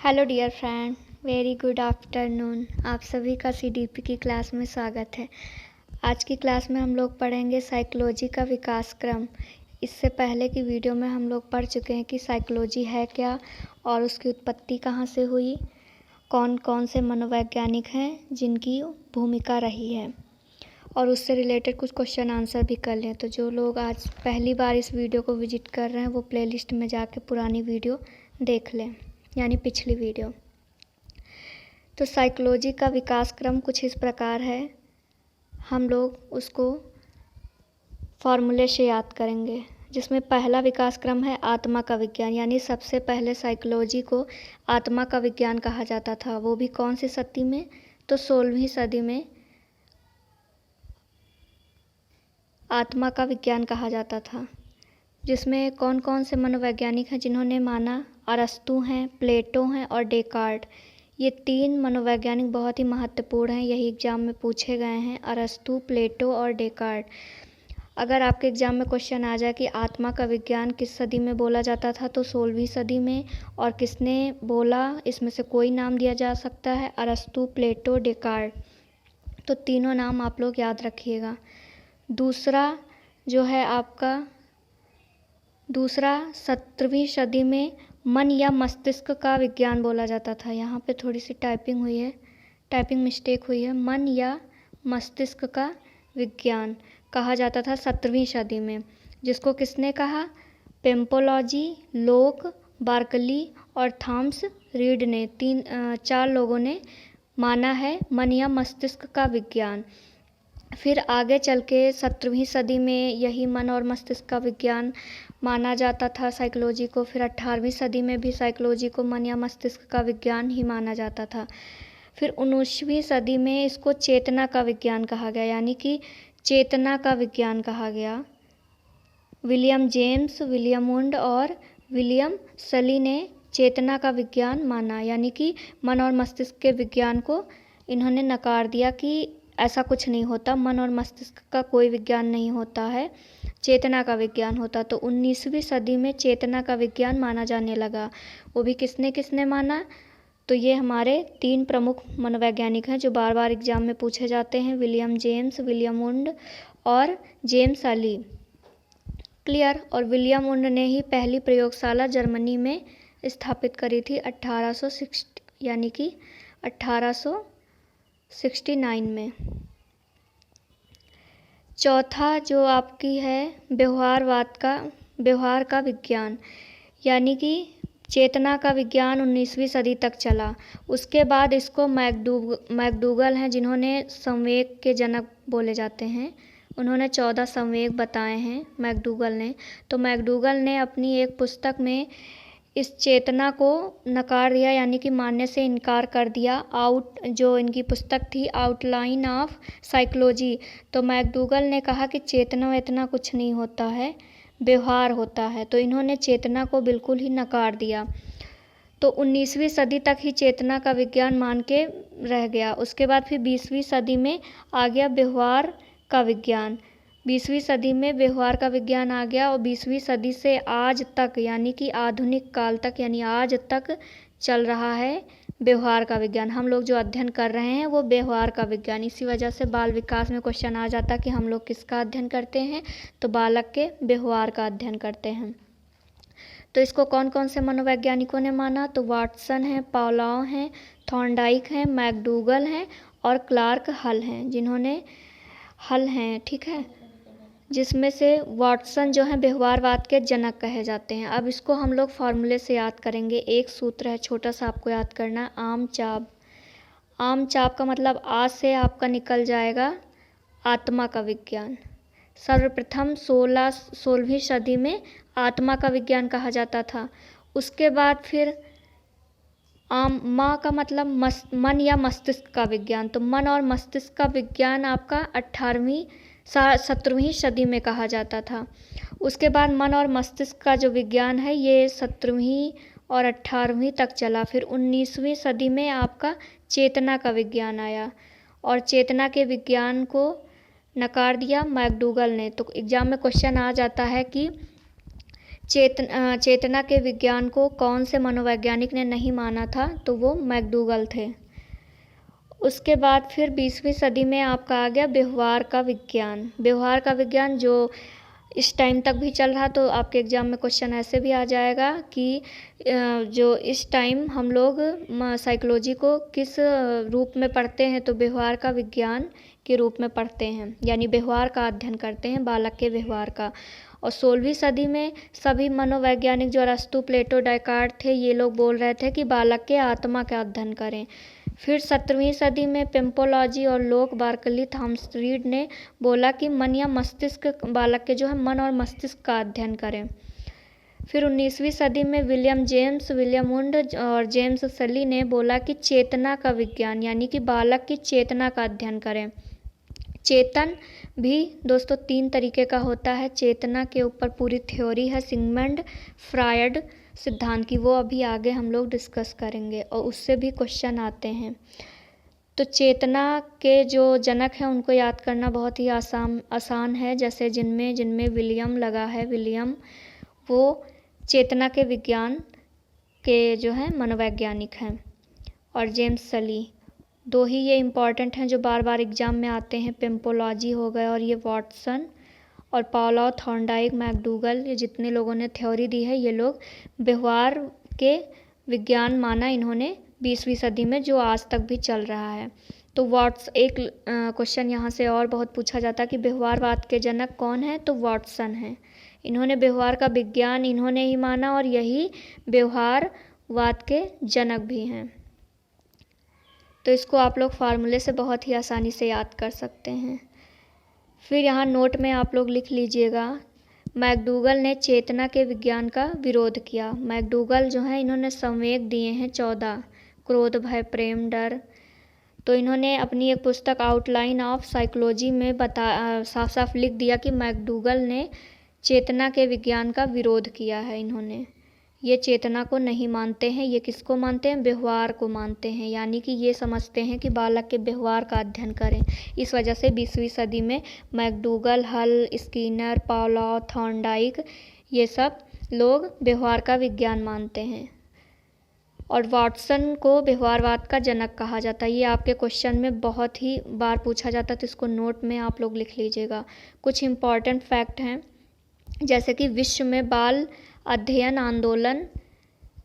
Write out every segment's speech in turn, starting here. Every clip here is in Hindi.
Hello dear friend, very good afternoon. आप सभी का सीडीपी की क्लास में स्वागत है। आज की क्लास में हम लोग पढ़ेंगे साइकोलॉजी का विकास क्रम। इससे पहले की वीडियो में हम लोग पढ़ चुके हैं कि साइकोलॉजी है क्या और उसकी उत्पत्ति कहाँ से हुई, कौन कौन से मनोवैज्ञानिक हैं जिनकी भूमिका रही है, और उससे रिलेटेड कुछ क्वेश्चन आंसर भी कर लें। तो जो लोग आज पहली बार इस वीडियो को विजिट कर रहे हैं वो प्लेलिस्ट में जाके पुरानी वीडियो देख लें, यानी पिछली वीडियो। तो साइकोलॉजी का विकास क्रम कुछ इस प्रकार है। हम लोग उसको फॉर्मूले से याद करेंगे, जिसमें पहला विकास क्रम है आत्मा का विज्ञान, यानी सबसे पहले साइकोलॉजी को आत्मा का विज्ञान कहा जाता था। वो भी कौन सी सदी में? तो 16वीं सदी में आत्मा का विज्ञान कहा जाता था, जिसमें कौन कौन से मनोवैज्ञानिक हैं जिन्होंने माना? अरस्तू हैं, प्लेटो हैं और डेकार्ट। ये तीन मनोवैज्ञानिक बहुत ही महत्वपूर्ण हैं, यही एग्जाम में पूछे गए हैं, अरस्तू, प्लेटो और डेकार्ट। अगर आपके एग्जाम में क्वेश्चन आ जाए कि आत्मा का विज्ञान किस सदी में बोला जाता था, तो 16वीं सदी में। और किसने बोला, इसमें से कोई नाम दिया जा सकता है, अरस्तू, प्लेटो, डेकार्ट। तो तीनों नाम आप लोग याद रखिएगा। दूसरा जो है आपका 17वीं सदी में मन या मस्तिष्क का विज्ञान बोला जाता था। यहाँ पे थोड़ी सी टाइपिंग हुई है, टाइपिंग मिस्टेक हुई है। मन या मस्तिष्क का विज्ञान कहा जाता था 17वीं सदी में, जिसको किसने कहा? पेम्पोलॉजी, लोक, बार्कली और थॉमस रीड ने, 4 लोगों ने माना है मन या मस्तिष्क का विज्ञान। फिर आगे चल के 17वीं सदी में यही मन और मस्तिष्क का विज्ञान माना जाता था साइकोलॉजी को। फिर 18वीं सदी में भी साइकोलॉजी को मन या मस्तिष्क का विज्ञान ही माना जाता था। फिर 19वीं सदी में इसको चेतना का विज्ञान कहा गया, यानी कि चेतना का विज्ञान कहा गया। विलियम जेम्स, विलियम वुंड और विलियम सली ने चेतना का विज्ञान माना, यानी कि मन और मस्तिष्क के विज्ञान को इन्होंने नकार दिया कि ऐसा कुछ नहीं होता, मन और मस्तिष्क का कोई विज्ञान नहीं होता है, चेतना का विज्ञान होता। तो 19वीं सदी में चेतना का विज्ञान माना जाने लगा। वो भी किसने किसने माना? तो ये हमारे 3 प्रमुख मनोवैज्ञानिक हैं जो बार बार एग्जाम में पूछे जाते हैं, विलियम जेम्स, विलियम वुंड और जेम्स अली। क्लियर? और विलियम वुंड ने ही पहली प्रयोगशाला जर्मनी में स्थापित करी थी 1860, यानी कि 1869 में। चौथा जो आपकी है व्यवहार का विज्ञान, यानी कि चेतना का विज्ञान 19वीं सदी तक चला। उसके बाद इसको मैकडूगल हैं जिन्होंने संवेग के जनक बोले जाते हैं। उन्होंने 14 संवेग बताए हैं मैकडूगल ने। तो मैकडूगल ने अपनी एक पुस्तक में इस चेतना को नकार दिया, यानी कि मानने से इनकार कर दिया। जो इनकी पुस्तक थी आउटलाइन ऑफ साइकोलॉजी, तो मैकडूगल ने कहा कि चेतना वेतना कुछ नहीं होता है, व्यवहार होता है। तो इन्होंने चेतना को बिल्कुल ही नकार दिया। तो 19वीं सदी तक ही चेतना का विज्ञान मान के रह गया। उसके बाद फिर 20वीं सदी में आ गया व्यवहार का विज्ञान। 20वीं सदी में व्यवहार का विज्ञान आ गया और 20वीं सदी से आज तक, यानी कि आधुनिक काल तक, यानी आज तक चल रहा है व्यवहार का विज्ञान। हम लोग जो अध्ययन कर रहे हैं वो व्यवहार का विज्ञान। इसी वजह से बाल विकास में क्वेश्चन आ जाता कि हम लोग किसका अध्ययन करते हैं, तो बालक के व्यवहार का अध्ययन करते हैं। तो इसको कौन कौन से मनोवैज्ञानिकों ने माना? तो वाटसन है, पावलोव हैं, थॉर्नडाइक हैं, मैकडूगल हैं और क्लार्क हल हैं, जिन्होंने हल हैं, ठीक है, जिसमें से वाटसन जो है व्यवहारवाद के जनक कहे जाते हैं। अब इसको हम लोग फॉर्मूले से याद करेंगे। एक सूत्र है छोटा सा, आपको याद करना है, आम चाप। आम चाप का मतलब आज से आपका निकल जाएगा आत्मा का विज्ञान। सर्वप्रथम 16वीं सदी में आत्मा का विज्ञान कहा जाता था। उसके बाद फिर माँ का मतलब मन या मस्तिष्क का विज्ञान, तो मन और मस्तिष्क का विज्ञान आपका 17वीं सदी में कहा जाता था। उसके बाद मन और मस्तिष्क का जो विज्ञान है ये 17वीं और 18वीं तक चला। फिर 19वीं सदी में आपका चेतना का विज्ञान आया और चेतना के विज्ञान को नकार दिया मैकडूगल ने। तो एग्जाम में क्वेश्चन आ जाता है कि चेतना के विज्ञान को कौन से मनोवैज्ञानिक ने नहीं माना था, तो वो मैकडूगल थे। उसके बाद फिर 20वीं सदी में आपका आ गया व्यवहार का विज्ञान। व्यवहार का विज्ञान जो इस टाइम तक भी चल रहा, तो आपके एग्ज़ाम में क्वेश्चन ऐसे भी आ जाएगा कि जो इस टाइम हम लोग साइकोलॉजी को किस रूप में पढ़ते हैं, तो व्यवहार का विज्ञान के रूप में पढ़ते हैं, यानी व्यवहार का अध्ययन करते हैं, बालक के व्यवहार का। और 16वीं सदी में सभी मनोवैज्ञानिक जो अरस्तु, प्लेटो, डेकार्ट थे, ये लोग बोल रहे थे कि बालक के आत्मा का अध्ययन करें। फिर 17वीं सदी में पेम्पोलॉजी और लोक बार्कली थॉम्सन ने बोला कि मन या मस्तिष्क, बालक के जो है मन और मस्तिष्क का अध्ययन करें। फिर 19वीं सदी में विलियम वुंड और जेम्स सली ने बोला कि चेतना का विज्ञान, यानी कि बालक की चेतना का अध्ययन करें। चेतन भी दोस्तों 3 तरीके का होता है। चेतना के ऊपर पूरी थ्योरी है सिगमंड फ्रायड सिद्धांत की, वो अभी आगे हम लोग डिस्कस करेंगे और उससे भी क्वेश्चन आते हैं। तो चेतना के जो जनक हैं उनको याद करना बहुत ही आसान है, जैसे जिनमें विलियम लगा है, विलियम वो चेतना के विज्ञान के जो है मनोवैज्ञानिक हैं, और जेम्स सली। 2 ही ये इम्पॉर्टेंट हैं जो बार बार एग्जाम में आते हैं, पेम्पोलॉजी हो गए और ये वाटसन और पाउलो, थॉर्नडाइक, मैकडूगल, ये जितने लोगों ने थ्योरी दी है, ये लोग व्यवहार के विज्ञान माना इन्होंने 20वीं सदी में, जो आज तक भी चल रहा है। तो एक क्वेश्चन यहाँ से और बहुत पूछा जाता है कि व्यवहारवाद के जनक कौन है, तो वाटसन है। इन्होंने व्यवहार का विज्ञान इन्होंने ही माना और यही व्यवहारवाद के जनक भी हैं। तो इसको आप लोग फार्मूले से बहुत ही आसानी से याद कर सकते हैं। फिर यहाँ नोट में आप लोग लिख लीजिएगा, मैकडूगल ने चेतना के विज्ञान का विरोध किया। मैकडूगल जो है इन्होंने संवेग दिए हैं 14, क्रोध, भय, प्रेम, डर। तो इन्होंने अपनी एक पुस्तक आउटलाइन ऑफ साइकोलॉजी में साफ साफ लिख दिया कि मैकडूगल ने चेतना के विज्ञान का विरोध किया है। इन्होंने ये चेतना को नहीं मानते हैं, ये किसको मानते हैं, व्यवहार को मानते हैं, यानी कि ये समझते हैं कि बालक के व्यवहार का अध्ययन करें। इस वजह से 20वीं सदी में मैकडूगल, हल, स्किनर, पाउलो, थॉर्नडाइक, ये सब लोग व्यवहार का विज्ञान मानते हैं। और वाटसन को व्यवहारवाद का जनक कहा जाता है। ये आपके क्वेश्चन में बहुत ही बार पूछा जाता है, तो इसको नोट में आप लोग लिख लीजिएगा। कुछ इम्पॉर्टेंट फैक्ट हैं, जैसे कि विश्व में बाल अध्ययन आंदोलन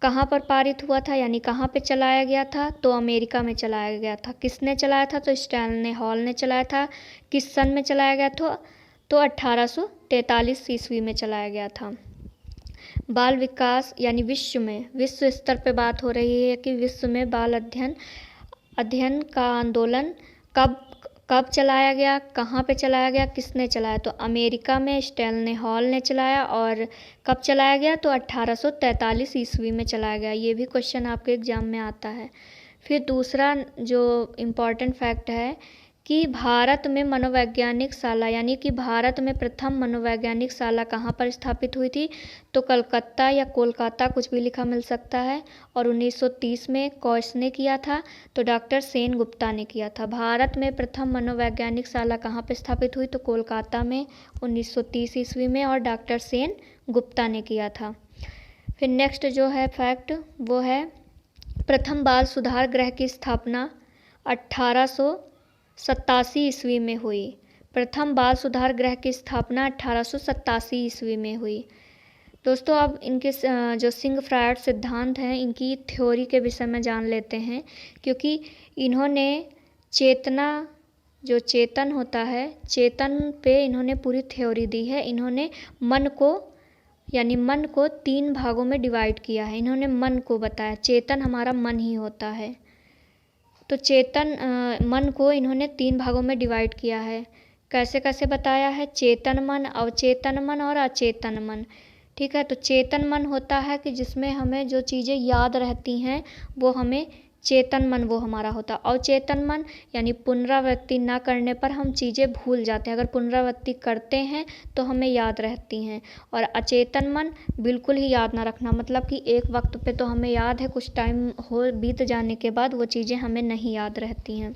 कहाँ पर पारित हुआ था, यानी कहाँ पे चलाया गया था, तो अमेरिका में चलाया गया था। किसने चलाया था, तो स्टैनले हॉल ने चलाया था। किस सन में चलाया गया था, तो 1843 ईस्वी में चलाया गया था। बाल विकास यानी विश्व स्तर पे बात हो रही है कि विश्व में बाल अध्ययन का आंदोलन कब चलाया गया, कहाँ पे चलाया गया, किसने चलाया, तो अमेरिका में स्टैनले हॉल ने चलाया। और कब चलाया गया, तो 1843 ईस्वी में चलाया गया। ये भी क्वेश्चन आपके एग्जाम में आता है। फिर दूसरा जो इम्पॉर्टेंट फैक्ट है कि भारत में मनोवैज्ञानिक शाला, यानी कि भारत में प्रथम मनोवैज्ञानिक शाला कहाँ पर स्थापित हुई थी, तो कलकत्ता या कोलकाता, कुछ भी लिखा मिल सकता है। और 1930 में कॉश ने किया था, तो डॉक्टर सेन गुप्ता ने किया था। भारत में प्रथम मनोवैज्ञानिक शाला कहाँ पर स्थापित हुई, तो कोलकाता में 1930 ईस्वी में, और डॉक्टर सेन गुप्ता ने किया था। फिर नेक्स्ट जो है फैक्ट वो है प्रथम बाल सुधार गृह की स्थापना 1887 ईस्वी में हुई। प्रथम बाल सुधार गृह की स्थापना 1887 ईस्वी में हुई। दोस्तों अब इनके जो सिंह फ्रायड सिद्धांत हैं, इनकी थ्योरी के विषय में जान लेते हैं, क्योंकि इन्होंने चेतन होता है, चेतन पे इन्होंने पूरी थ्योरी दी है। इन्होंने मन को 3 भागों में डिवाइड किया है। इन्होंने मन को बताया, चेतन हमारा मन ही होता है, तो मन को इन्होंने 3 भागों में डिवाइड किया है। कैसे कैसे बताया है, चेतन मन, अवचेतन मन और अचेतन मन। ठीक है, तो चेतन मन होता है कि जिसमें हमें जो चीज़ें याद रहती हैं वो हमें चेतन मन वो हमारा होता है। अवचेतन मन यानी पुनरावृत्ति ना करने पर हम चीज़ें भूल जाते हैं, अगर पुनरावृत्ति करते हैं तो हमें याद रहती हैं। और अचेतन मन बिल्कुल ही याद ना रखना, मतलब कि एक वक्त पे तो हमें याद है, कुछ टाइम बीत जाने के बाद वो चीज़ें हमें नहीं याद रहती हैं।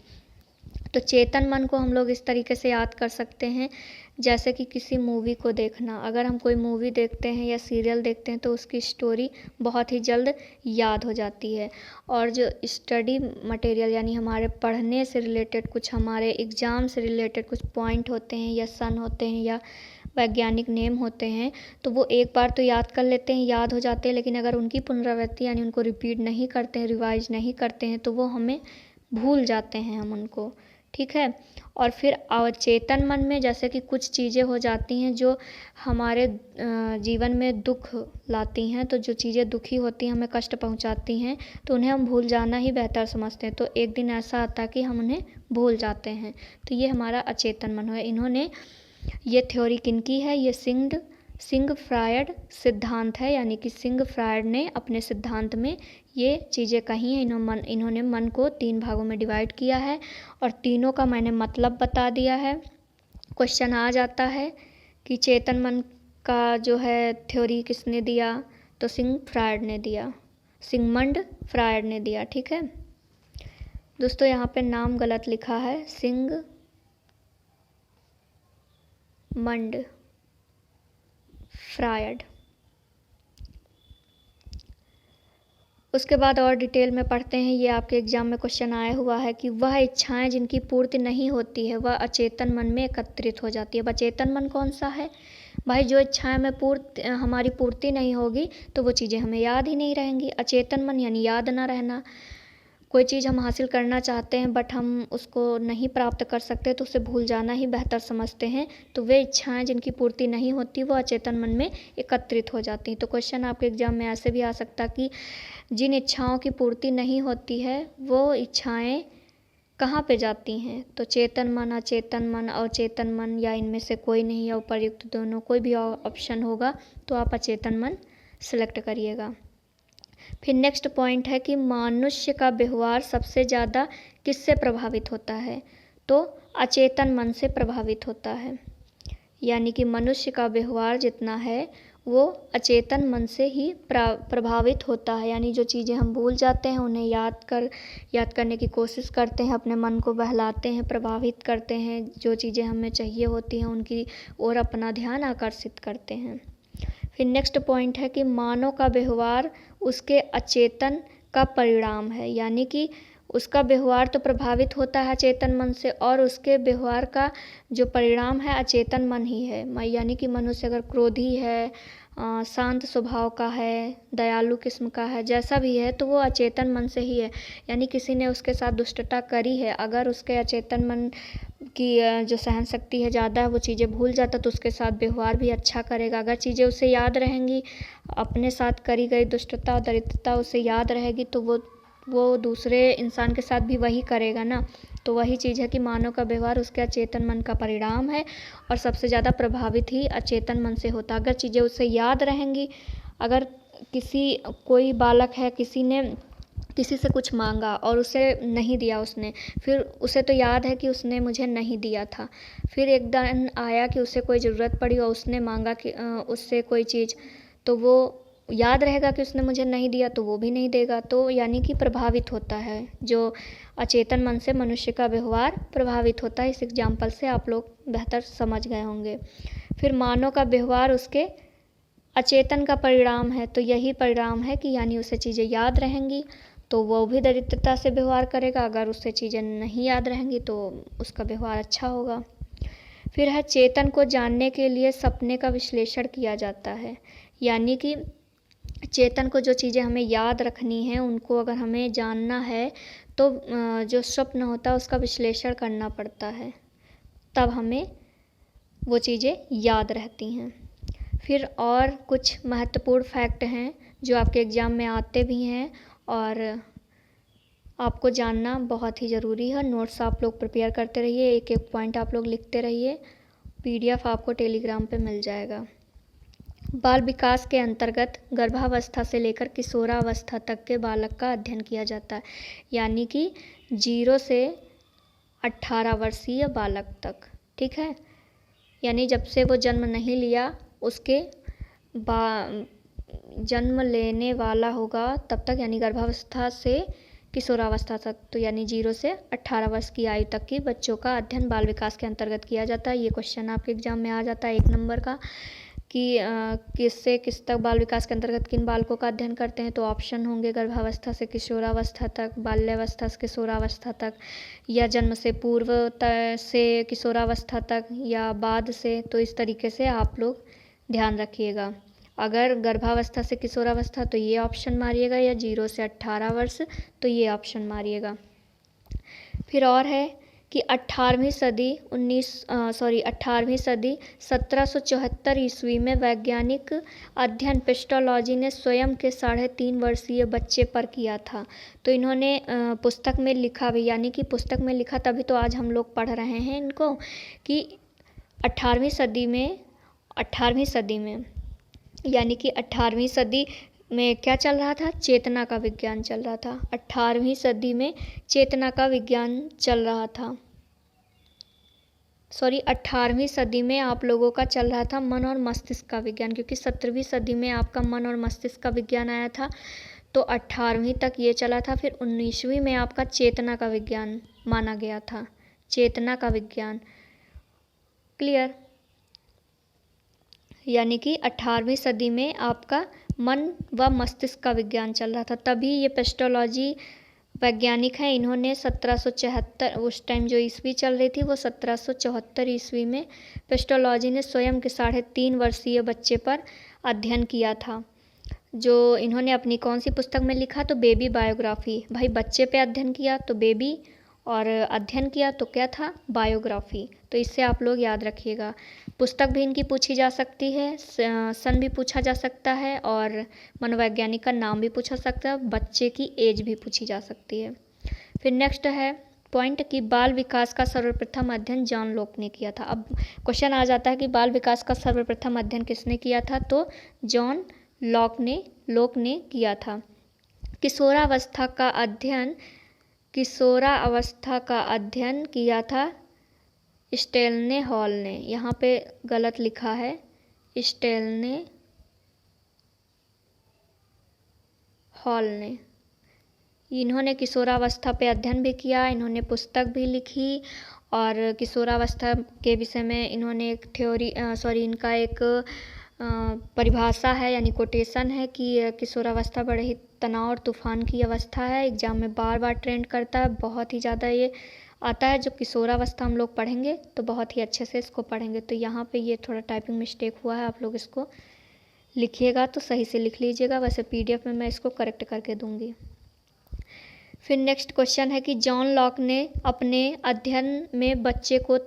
तो चेतन मन को हम लोग इस तरीके से याद कर सकते हैं, जैसे कि किसी मूवी को देखना। अगर हम कोई मूवी देखते हैं या सीरियल देखते हैं तो उसकी स्टोरी बहुत ही जल्द याद हो जाती है। और जो स्टडी मटेरियल यानी हमारे पढ़ने से रिलेटेड, कुछ हमारे एग्ज़ाम से रिलेटेड कुछ पॉइंट होते हैं या सन होते हैं या वैज्ञानिक नेम होते हैं, तो वो एक बार तो याद कर लेते हैं, याद हो जाते हैं, लेकिन अगर उनकी पुनरावृत्ति यानी उनको रिपीट नहीं करते हैं, रिवाइज नहीं करते हैं, तो वो हमें भूल जाते हैं हम उनको, ठीक है। और फिर अवचेतन मन में जैसे कि कुछ चीज़ें हो जाती हैं जो हमारे जीवन में दुख लाती हैं, तो जो चीज़ें दुखी होती हैं, हमें कष्ट पहुंचाती हैं, तो उन्हें हम भूल जाना ही बेहतर समझते हैं। तो एक दिन ऐसा आता है कि हम उन्हें भूल जाते हैं, तो ये हमारा अचेतन मन है। इन्होंने ये थ्योरी किनकी है? ये सिंग फ्रायड सिद्धांत है, यानी कि सिंग फ्रायड ने अपने सिद्धांत में ये चीज़ें कही हैं। इन्होंने मन को 3 भागों में डिवाइड किया है और तीनों का मैंने मतलब बता दिया है। क्वेश्चन आ जाता है कि चेतन मन का जो है थ्योरी किसने दिया? तो सिगमंड फ्रायड ने दिया, ठीक है दोस्तों। यहाँ पे नाम गलत लिखा है, सिगमंड फ्रायड। उसके बाद और डिटेल में पढ़ते हैं। ये आपके एग्जाम में क्वेश्चन आया हुआ है कि वह इच्छाएं जिनकी पूर्ति नहीं होती है वह अचेतन मन में एकत्रित हो जाती है। अचेतन मन कौन सा है भाई? जो इच्छाएं में हमारी पूर्ति नहीं होगी तो वो चीज़ें हमें याद ही नहीं रहेंगी। अचेतन मन यानी याद ना रहना। कोई चीज़ हम हासिल करना चाहते हैं बट हम उसको नहीं प्राप्त कर सकते तो उसे भूल जाना ही बेहतर समझते हैं। तो वे इच्छाएं जिनकी पूर्ति नहीं होती वो अचेतन मन में एकत्रित हो जाती हैं। तो क्वेश्चन आपके एग्जाम में ऐसे भी आ सकता कि जिन इच्छाओं की पूर्ति नहीं होती है वो इच्छाएं कहाँ पे जाती हैं? तो चेतन मन, अचेतन मन, अवचेतन मन, या इनमें से कोई नहीं, या उपर्युक्त दोनों, कोई भी ऑप्शन होगा तो आप अचेतन मन सिलेक्ट करिएगा। फिर नेक्स्ट पॉइंट है कि मनुष्य का व्यवहार सबसे ज़्यादा किससे प्रभावित होता है? तो अचेतन मन से प्रभावित होता है, यानी कि मनुष्य का व्यवहार जितना है वो अचेतन मन से ही प्रभावित होता है। यानी जो चीज़ें हम भूल जाते हैं उन्हें याद करने की कोशिश करते हैं, अपने मन को बहलाते हैं, प्रभावित करते हैं, जो चीज़ें हमें चाहिए होती हैं उनकी ओर अपना ध्यान आकर्षित करते हैं। फिर नेक्स्ट पॉइंट है कि मानव का व्यवहार उसके अचेतन का परिणाम है, यानी कि उसका व्यवहार तो प्रभावित होता है अचेतन मन से और उसके व्यवहार का जो परिणाम है अचेतन मन ही है। यानी कि मनुष्य अगर क्रोधी है, शांत स्वभाव का है, दयालु किस्म का है, जैसा भी है तो वो अचेतन मन से ही है। यानी किसी ने उसके साथ दुष्टता करी है, अगर उसके अचेतन मन की जो सहन शक्ति है ज़्यादा है, वो चीज़ें भूल जाता तो उसके साथ व्यवहार भी अच्छा करेगा। अगर चीज़ें उसे याद रहेंगी, अपने साथ करी गई दुष्टता दरिद्रता उसे याद रहेगी तो वो दूसरे इंसान के साथ भी वही करेगा ना। तो वही चीज़ है कि मानव का व्यवहार उसके अचेतन मन का परिणाम है और सबसे ज़्यादा प्रभावित ही अचेतन मन से होता है। अगर चीज़ें उसे याद रहेंगी, अगर कोई बालक है, किसी से कुछ मांगा और उसे नहीं दिया उसने, फिर उसे तो याद है कि उसने मुझे नहीं दिया था, फिर एक दिन आया कि उसे कोई ज़रूरत पड़ी और उसने मांगा कि उससे कोई चीज़, तो वो याद रहेगा कि उसने मुझे नहीं दिया तो वो भी नहीं देगा। तो यानी कि प्रभावित होता है, जो अचेतन मन से मनुष्य का व्यवहार प्रभावित होता है। इस एग्जाम्पल से आप लोग बेहतर समझ गए होंगे। फिर मानव का व्यवहार उसके अचेतन का परिणाम है, तो यही परिणाम है कि यानी उसे चीज़ें याद रहेंगी तो वो भी दरिद्रता से व्यवहार करेगा, अगर उससे चीज़ें नहीं याद रहेंगी तो उसका व्यवहार अच्छा होगा। फिर है चेतन को जानने के लिए सपने का विश्लेषण किया जाता है, यानी कि चेतन को जो चीज़ें हमें याद रखनी है उनको अगर हमें जानना है तो जो स्वप्न होता है उसका विश्लेषण करना पड़ता है, तब हमें वो चीज़ें याद रहती हैं। फिर और कुछ महत्वपूर्ण फैक्ट हैं जो आपके एग्ज़ाम में आते भी हैं और आपको जानना बहुत ही ज़रूरी है। नोट्स आप लोग प्रिपेयर करते रहिए, एक एक पॉइंट आप लोग लिखते रहिए। PDF आपको टेलीग्राम पे मिल जाएगा। बाल विकास के अंतर्गत गर्भावस्था से लेकर किशोरावस्था तक के बालक का अध्ययन किया जाता है, यानी कि 0 से 18 वर्षीय बालक तक, ठीक है। यानी जब से वो जन्म नहीं लिया उसके जन्म लेने वाला होगा तब तक, यानी गर्भावस्था से किशोरावस्था तक, तो यानी 0 से 18 वर्ष की आयु तक की बच्चों का अध्ययन बाल विकास के अंतर्गत किया जाता है। ये क्वेश्चन आपके एग्जाम में आ जाता है 1 नंबर का कि किससे किस तक बाल विकास के अंतर्गत किन बालकों का अध्ययन करते हैं। तो ऑप्शन होंगे गर्भावस्था से किशोरावस्था तक, बाल्यावस्था से किशोरावस्था तक, या जन्म से पूर्व से किशोरावस्था तक, या बाद से। तो इस तरीके से आप लोग ध्यान रखिएगा। अगर गर्भावस्था से किशोरावस्था तो ये ऑप्शन मारिएगा, या 0 से 18 वर्ष तो ये ऑप्शन मारिएगा। फिर और है कि 18वीं सदी 1774 ईस्वी में वैज्ञानिक अध्ययन पेस्टोलॉजी ने स्वयं के 3.5 वर्षीय बच्चे पर किया था। तो इन्होंने पुस्तक में लिखा भी, यानी कि पुस्तक में लिखा तभी तो आज हम लोग पढ़ रहे हैं इनको, कि 18वीं सदी में यानी कि 18वीं सदी में क्या चल रहा था, चेतना का विज्ञान चल रहा था। 18वीं सदी में चेतना का विज्ञान चल रहा था। 18वीं सदी में आप लोगों का चल रहा था मन और मस्तिष्क का विज्ञान, क्योंकि 17वीं सदी में आपका मन और मस्तिष्क का विज्ञान आया था, तो 18वीं तक ये चला था। फिर 19वीं में आपका चेतना का विज्ञान माना गया था, चेतना का विज्ञान। क्लियर? यानी कि 18वीं सदी में आपका मन व मस्तिष्क का विज्ञान चल रहा था, तभी ये पेस्टोलॉजी वैज्ञानिक हैं, इन्होंने 1774 उस टाइम जो ईस्वी चल रही थी वो 1774 ईस्वी में पेस्टोलॉजी ने स्वयं के 3.5 वर्षीय बच्चे पर अध्ययन किया था। जो इन्होंने अपनी कौन सी पुस्तक में लिखा, तो बेबी बायोग्राफी। भाई बच्चे पे अध्ययन किया तो बेबी, और अध्ययन किया तो क्या था, बायोग्राफी। तो इससे आप लोग याद रखिएगा। पुस्तक भी इनकी पूछी जा सकती है, सन भी पूछा जा सकता है, और मनोवैज्ञानिक का नाम भी पूछा सकता है, बच्चे की एज भी पूछी जा सकती है। फिर नेक्स्ट है पॉइंट कि बाल विकास का सर्वप्रथम अध्ययन जॉन लॉक ने किया था। अब क्वेश्चन आ जाता है कि बाल विकास का सर्वप्रथम अध्ययन किसने किया था, तो जॉन लॉक ने किया था। किशोरावस्था का अध्ययन किया था स्टेनले हॉल ने। यहाँ पे गलत लिखा है, स्टेनले हॉल ने। इन्होंने किशोरावस्था पे अध्ययन भी किया, इन्होंने पुस्तक भी लिखी, और किशोरावस्था के विषय में इन्होंने एक इनका एक परिभाषा है, यानी कोटेशन है कि किशोरावस्था बड़े ही तनाव और तूफान की अवस्था है। एग्जाम में बार बार ट्रेंड करता है, बहुत ही ज़्यादा ये आता है। जो किशोरावस्था हम लोग पढ़ेंगे तो बहुत ही अच्छे से इसको पढ़ेंगे। तो यहाँ पे ये थोड़ा टाइपिंग मिस्टेक हुआ है, आप लोग इसको लिखिएगा तो सही से लिख लीजिएगा, वैसे PDF में मैं इसको करेक्ट करके दूँगी। फिर नेक्स्ट क्वेश्चन है कि जॉन लॉक ने अपने अध्ययन में बच्चे को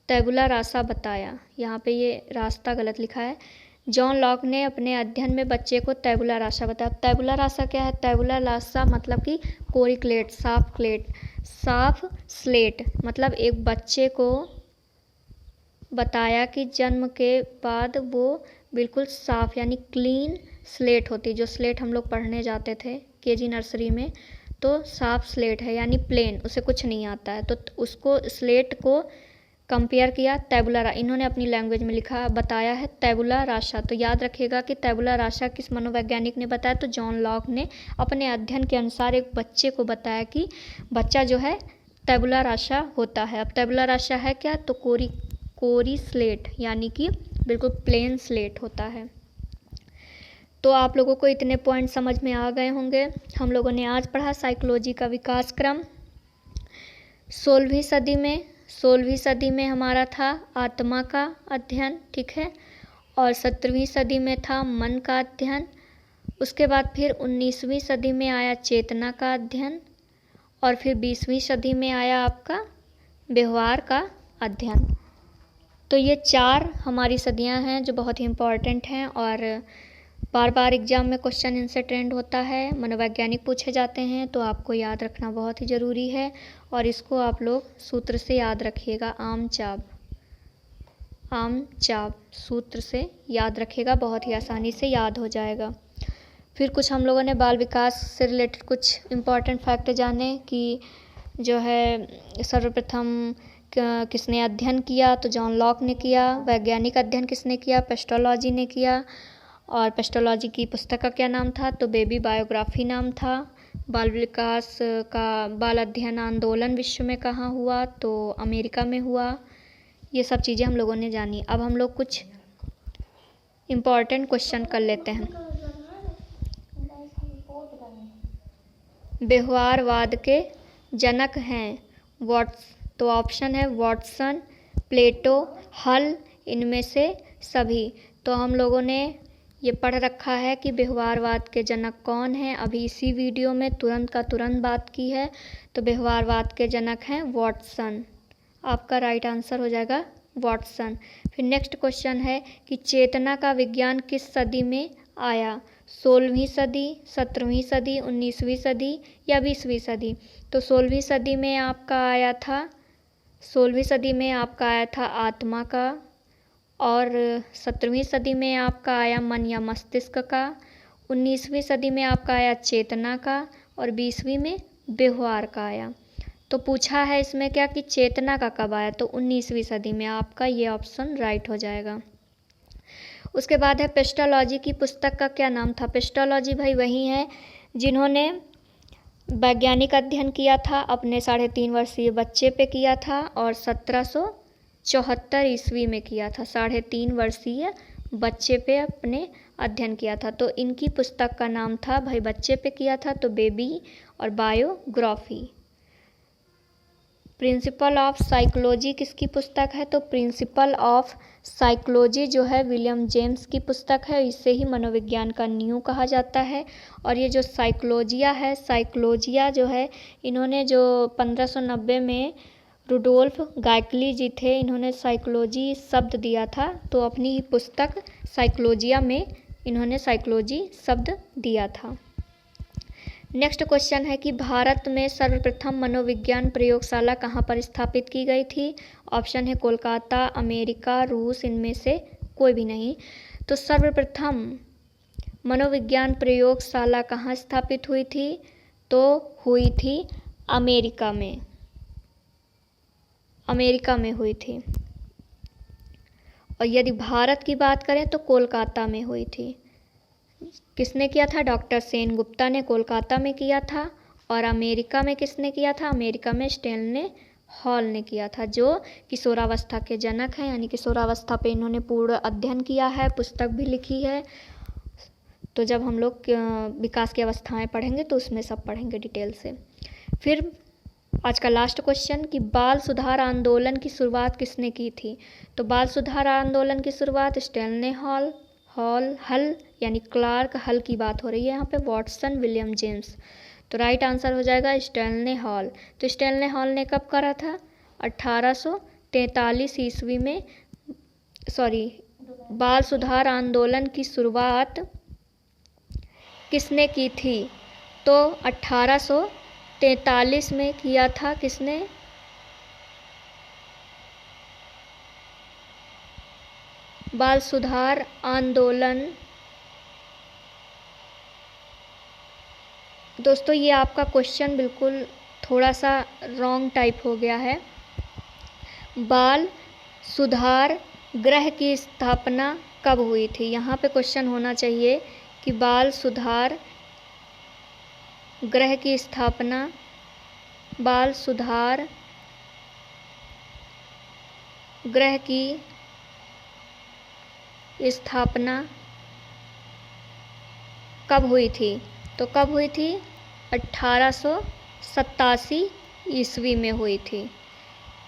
टैबुला रासा बताया। यहाँ पे ये रास्ता गलत लिखा है। जॉन लॉक ने अपने अध्ययन में बच्चे को टैबुला रासा बताया। टैबुला रासा क्या है, टैबुला रासा मतलब कि कोरी स्लेट, साफ स्लेट, मतलब एक बच्चे को बताया कि जन्म के बाद वो बिल्कुल साफ यानी क्लीन स्लेट होती, जो स्लेट हम लोग पढ़ने जाते थे KG नर्सरी में, तो साफ स्लेट है यानी प्लेन, उसे कुछ नहीं आता है। तो उसको स्लेट को कंपेयर किया टैबुला, इन्होंने अपनी लैंग्वेज में लिखा बताया है टैबुला रासा। तो याद रखिएगा कि टैबुला रासा किस मनोवैज्ञानिक ने बताया, तो जॉन लॉक ने अपने अध्ययन के अनुसार एक बच्चे को बताया कि बच्चा जो है टैबुला रासा होता है। अब टैबुला रासा है क्या, तो कोरी स्लेट यानी कि बिल्कुल प्लेन स्लेट होता है। तो आप लोगों को इतने पॉइंट समझ में आ गए होंगे। हम लोगों ने आज पढ़ा साइकोलॉजी का विकास क्रम। 16वीं सदी में हमारा था आत्मा का अध्ययन, ठीक है, और 17वीं सदी में था मन का अध्ययन। उसके बाद फिर 19वीं सदी में आया चेतना का अध्ययन, और फिर 20वीं सदी में आया आपका व्यवहार का अध्ययन। तो ये 4 हमारी सदियां हैं जो बहुत ही इम्पॉर्टेंट हैं, और बार बार एग्जाम में क्वेश्चन इनसे ट्रेंड होता है, मनोवैज्ञानिक पूछे जाते हैं, तो आपको याद रखना बहुत ही ज़रूरी है। और इसको आप लोग सूत्र से याद रखिएगा, आम चाप सूत्र से याद रखिएगा, बहुत ही आसानी से याद हो जाएगा। फिर कुछ हम लोगों ने बाल विकास से रिलेटेड कुछ इम्पॉर्टेंट फैक्ट जाने कि जो है सर्वप्रथम किसने अध्ययन किया, तो जॉन लॉक ने किया। वैज्ञानिक अध्ययन किसने किया, पेस्टोलॉजी ने किया। और पेस्टोलॉजी की पुस्तक का क्या नाम था, तो बेबी बायोग्राफी नाम था। बाल विकास का बाल अध्ययन आंदोलन विश्व में कहाँ हुआ, तो अमेरिका में हुआ। ये सब चीज़ें हम लोगों ने जानी। अब हम लोग कुछ इम्पॉर्टेंट क्वेश्चन कर लेते हैं। व्यवहारवाद के जनक हैं तो ऑप्शन है वॉटसन, प्लेटो, हल, इनमें से सभी। तो हम लोगों ने ये पढ़ रखा है कि व्यवहारवाद के जनक कौन हैं। अभी इसी वीडियो में तुरंत का तुरंत बात की है। तो व्यवहारवाद के जनक हैं वॉटसन। आपका राइट आंसर हो जाएगा वॉटसन। फिर नेक्स्ट क्वेश्चन है कि चेतना का विज्ञान किस सदी में आया? 16वीं सदी, 17वीं सदी, 19वीं सदी या 20वीं सदी? तो 16वीं सदी में आपका आया था 16वीं सदी में आपका आया था आत्मा का, और 17वीं सदी में आपका आया मन या मस्तिष्क का, 19वीं सदी में आपका आया चेतना का, और 20वीं में व्यवहार का आया। तो पूछा है इसमें क्या कि चेतना का कब आया, तो 19वीं सदी में। आपका ये ऑप्शन राइट हो जाएगा। उसके बाद है पेस्टोलॉजी की पुस्तक का क्या नाम था? पेस्टोलॉजी भाई वही है जिन्होंने वैज्ञानिक अध्ययन किया था, अपने 3.5 वर्षीय बच्चे पे किया था, और 1774 ईस्वी में किया था। 3.5 वर्षीय बच्चे पे अपने अध्ययन किया था। तो इनकी पुस्तक का नाम था भाई, बच्चे पे किया था तो बेबी और बायोग्राफी। प्रिंसिपल ऑफ साइकोलॉजी किसकी पुस्तक है? तो प्रिंसिपल ऑफ साइकोलॉजी जो है विलियम जेम्स की पुस्तक है। इसे ही मनोविज्ञान का नींव कहा जाता है। और ये जो साइकोलॉजिया जो है, इन्होंने जो 1590 में रुडोल्फ गायकली जी थे, इन्होंने साइकोलॉजी शब्द दिया था। तो अपनी पुस्तक साइकोलॉजिया में इन्होंने साइकोलॉजी शब्द दिया था। नेक्स्ट क्वेश्चन है कि भारत में सर्वप्रथम मनोविज्ञान प्रयोगशाला कहाँ पर स्थापित की गई थी? ऑप्शन है कोलकाता, अमेरिका, रूस, इनमें से कोई भी नहीं। तो सर्वप्रथम मनोविज्ञान प्रयोगशाला कहाँ स्थापित हुई थी? तो हुई थी अमेरिका में। अमेरिका में हुई थी। और यदि भारत की बात करें तो कोलकाता में हुई थी। किसने किया था? डॉक्टर सेनगुप्ता ने कोलकाता में किया था। और अमेरिका में किसने किया था? अमेरिका में स्टैनले हॉल ने किया था, जो किशोरावस्था के जनक हैं। यानी किशोरावस्था पे इन्होंने पूर्ण अध्ययन किया है, पुस्तक भी लिखी है। तो जब हम लोग विकास की अवस्थाएं पढ़ेंगे तो उसमें सब पढ़ेंगे डिटेल से। फिर आज का लास्ट क्वेश्चन कि बाल सुधार आंदोलन की शुरुआत किसने की थी? तो बाल सुधार आंदोलन की शुरुआत स्टैनले हल यानी क्लार्क हल की बात हो रही है यहाँ पे, वॉटसन, विलियम जेम्स। तो राइट आंसर हो जाएगा स्टैनले हॉल। तो स्टैनले हॉल ने कब करा था? 1843 ईस्वी में। बाल सुधार आंदोलन की शुरुआत किसने की थी? तो 1843 में किया था। किसने? बाल सुधार आंदोलन। दोस्तों ये आपका क्वेश्चन बिल्कुल थोड़ा सा रॉन्ग टाइप हो गया है। बाल सुधार गृह की स्थापना कब हुई थी? यहाँ पे क्वेश्चन होना चाहिए कि बाल सुधार गृह की स्थापना, बाल सुधार गृह की स्थापना कब हुई थी? तो कब हुई थी? 1887 ईस्वी में हुई थी।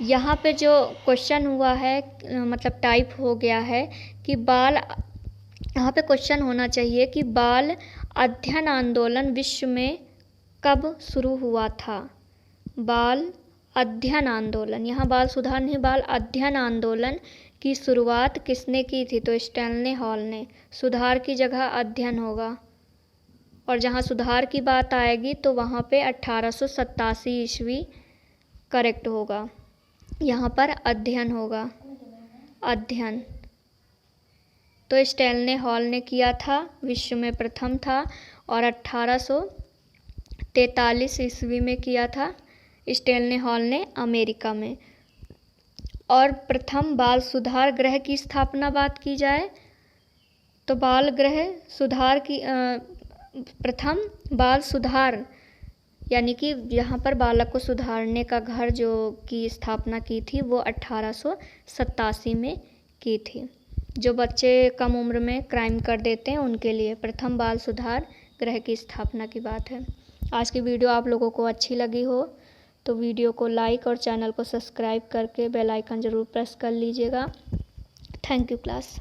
यहाँ पे जो क्वेश्चन हुआ है, मतलब टाइप हो गया है कि यहाँ पे क्वेश्चन होना चाहिए कि बाल अध्ययन आंदोलन विश्व में कब शुरू हुआ था? बाल अध्ययन आंदोलन, यहाँ बाल सुधार नहीं, बाल अध्ययन आंदोलन की शुरुआत किसने की थी? तो स्टैनले हॉल ने। सुधार की जगह अध्ययन होगा, और जहाँ सुधार की बात आएगी तो वहाँ पे 1887 ईस्वी करेक्ट होगा। यहाँ पर अध्ययन होगा, अध्ययन। तो स्टैनले हॉल ने किया था, विश्व में प्रथम था, और 1843 ईस्वी में किया था स्टैनले हॉल ने अमेरिका में। और प्रथम बाल सुधार गृह की स्थापना बात की जाए तो प्रथम बाल सुधार यानी कि यहाँ पर बालक को सुधारने का घर जो की स्थापना की थी वो 1887 में की थी। जो बच्चे कम उम्र में क्राइम कर देते हैं उनके लिए प्रथम बाल सुधार गृह की स्थापना की बात है। आज की वीडियो आप लोगों को अच्छी लगी हो तो वीडियो को लाइक और चैनल को सब्सक्राइब करके बेल आइकन ज़रूर प्रेस कर लीजिएगा। Thank you class.